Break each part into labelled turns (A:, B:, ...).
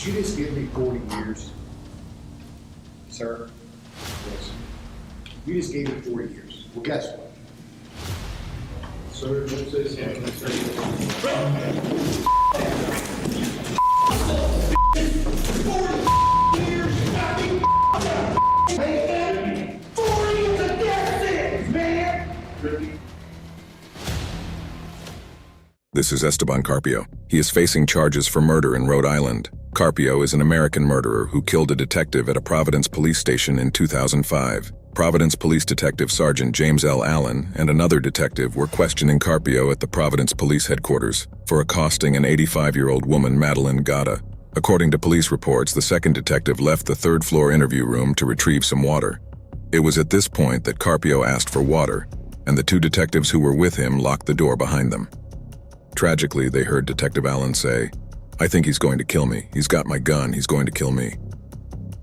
A: you just give me 40 years? Sir? Yes. You just gave me 40 years. Well, guess what? Sir, what's this? Yeah, that's right. 40 years, fucking man! 40 is a death sentence, man!
B: This is Esteban Carpio. He is facing charges for murder in Rhode Island. Carpio is an American murderer who killed a detective at a Providence police station in 2005. Providence Police Detective Sgt. James L. Allen and another detective were questioning Carpio at the Providence Police headquarters for accosting an 85-year-old woman, Madeline Gatta. According to police reports, the second detective left the third-floor interview room to retrieve some water. It was at this point that Carpio asked for water, and the two detectives who were with him locked the door behind them. Tragically, they heard Detective Allen say, "I think he's going to kill me. He's got my gun. He's going to kill me."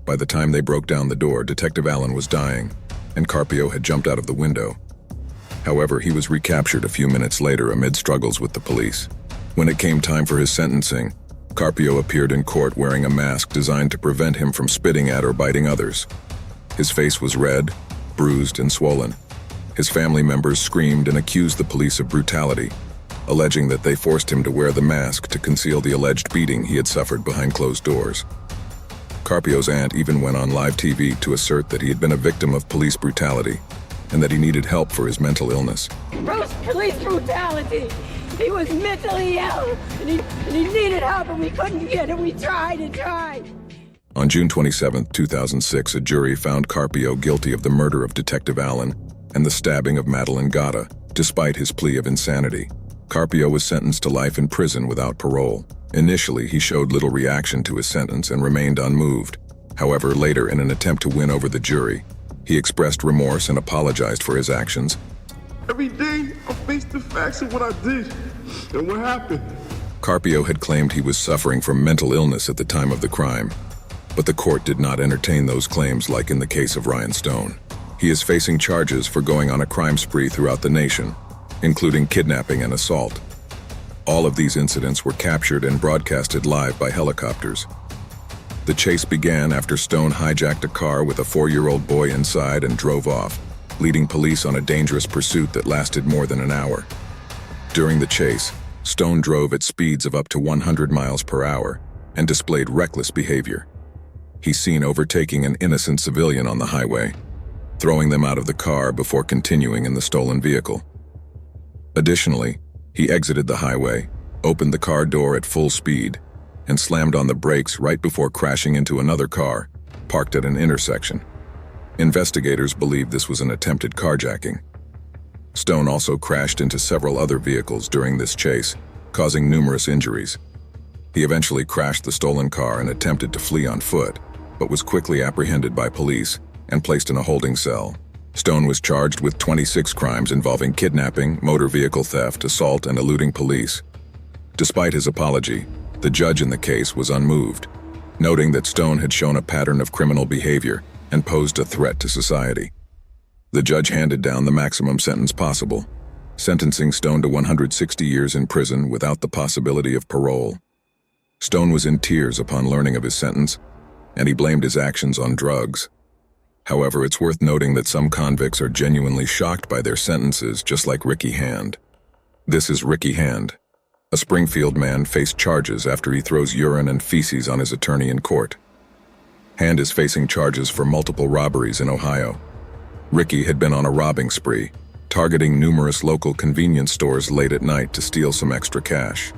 B: By the time they broke down the door, Detective Allen was dying, and Carpio had jumped out of the window. However, he was recaptured a few minutes later amid struggles with the police. When it came time for his sentencing, Carpio appeared in court wearing a mask designed to prevent him from spitting at or biting others. His face was red, bruised, and swollen. His family members screamed and accused the police of brutality, alleging that they forced him to wear the mask to conceal the alleged beating he had suffered behind closed doors. Carpio's aunt even went on live TV to assert that he had been a victim of police brutality and that he needed help for his mental illness.
C: Police brutality! He was mentally ill and he needed help and we couldn't get it. We tried and tried.
B: On June 27, 2006, a jury found Carpio guilty of the murder of Detective Allen and the stabbing of Madeline Gatta, despite his plea of insanity. Carpio was sentenced to life in prison without parole. Initially, he showed little reaction to his sentence and remained unmoved. However, later, in an attempt to win over the jury, he expressed remorse and apologized for his actions.
D: Every day, I face the facts of what I did and what happened.
B: Carpio had claimed he was suffering from mental illness at the time of the crime, but the court did not entertain those claims like in the case of Ryan Stone. He is facing charges for going on a crime spree throughout the nation, including kidnapping and assault. All of these incidents were captured and broadcasted live by helicopters. The chase began after Stone hijacked a car with a 4-year-old boy inside and drove off, leading police on a dangerous pursuit that lasted more than an hour. During the chase, Stone drove at speeds of up to 100 miles per hour and displayed reckless behavior. He's seen overtaking an innocent civilian on the highway, throwing them out of the car before continuing in the stolen vehicle. Additionally, he exited the highway, opened the car door at full speed, and slammed on the brakes right before crashing into another car, parked at an intersection. Investigators believe this was an attempted carjacking. Stone also crashed into several other vehicles during this chase, causing numerous injuries. He eventually crashed the stolen car and attempted to flee on foot, but was quickly apprehended by police and placed in a holding cell. Stone was charged with 26 crimes involving kidnapping, motor vehicle theft, assault, and eluding police. Despite his apology, the judge in the case was unmoved, noting that Stone had shown a pattern of criminal behavior and posed a threat to society. The judge handed down the maximum sentence possible, sentencing Stone to 160 years in prison without the possibility of parole. Stone was in tears upon learning of his sentence, and he blamed his actions on drugs. However, it's worth noting that some convicts are genuinely shocked by their sentences, just like Ricky Hand. This is Ricky Hand. A Springfield man faced charges after he throws urine and feces on his attorney in court. Hand is facing charges for multiple robberies in Ohio. Ricky had been on a robbing spree, targeting numerous local convenience stores late at night to steal some extra cash.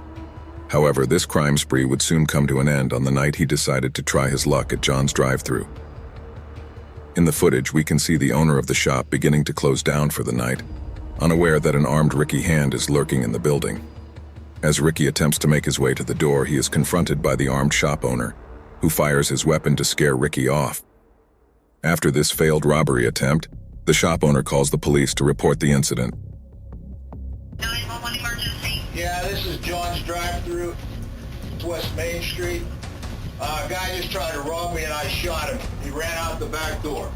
B: However, this crime spree would soon come to an end on the night he decided to try his luck at John's drive-thru. In the footage, we can see the owner of the shop beginning to close down for the night, unaware that an armed Ricky Hand is lurking in the building. As Ricky attempts to make his way to the door, he is confronted by the armed shop owner, who fires his weapon to scare Ricky off. After this failed robbery attempt, the shop owner calls the police to report the incident.
E: 911 emergency.
F: Yeah, this is John's drive-thru. It's West Main Street. A guy just tried to rob me and I shot him. He ran out the back door.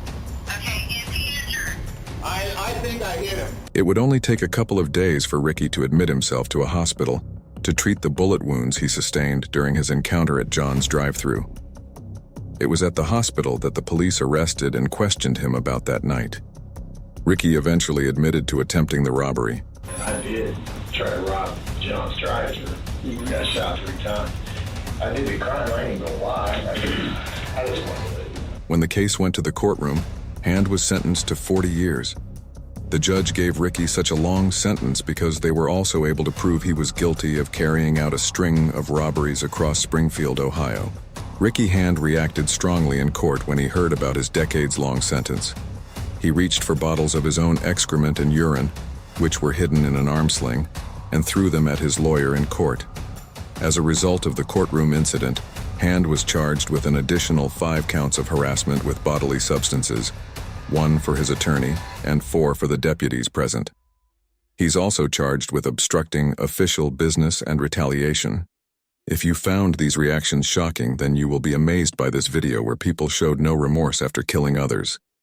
E: Okay, is he injured?
F: I think I hit him.
B: It would only take a couple of days for Ricky to admit himself to a hospital to to treat the bullet wounds he sustained during his encounter at John's drive-thru. It was at the hospital that the police arrested and questioned him about that night. Ricky eventually admitted to attempting the robbery.
G: I did try to rob John's drive-thru. He got shot 3 times. I did the crime, I ain't gonna lie. I just wanted to leave.
B: When the case went to the courtroom, Hand was sentenced to 40 years. The judge gave Ricky such a long sentence because they were also able to prove he was guilty of carrying out a string of robberies across Springfield, Ohio. Ricky Hand reacted strongly in court when he heard about his decades-long sentence. He reached for bottles of his own excrement and urine, which were hidden in an arm sling, and threw them at his lawyer in court. As a result of the courtroom incident, Hand was charged with an additional 5 counts of harassment with bodily substances, 1 for his attorney and 4 for the deputies present. He's also charged with obstructing official business and retaliation. If you found these reactions shocking, then you will be amazed by this video where people showed no remorse after killing others.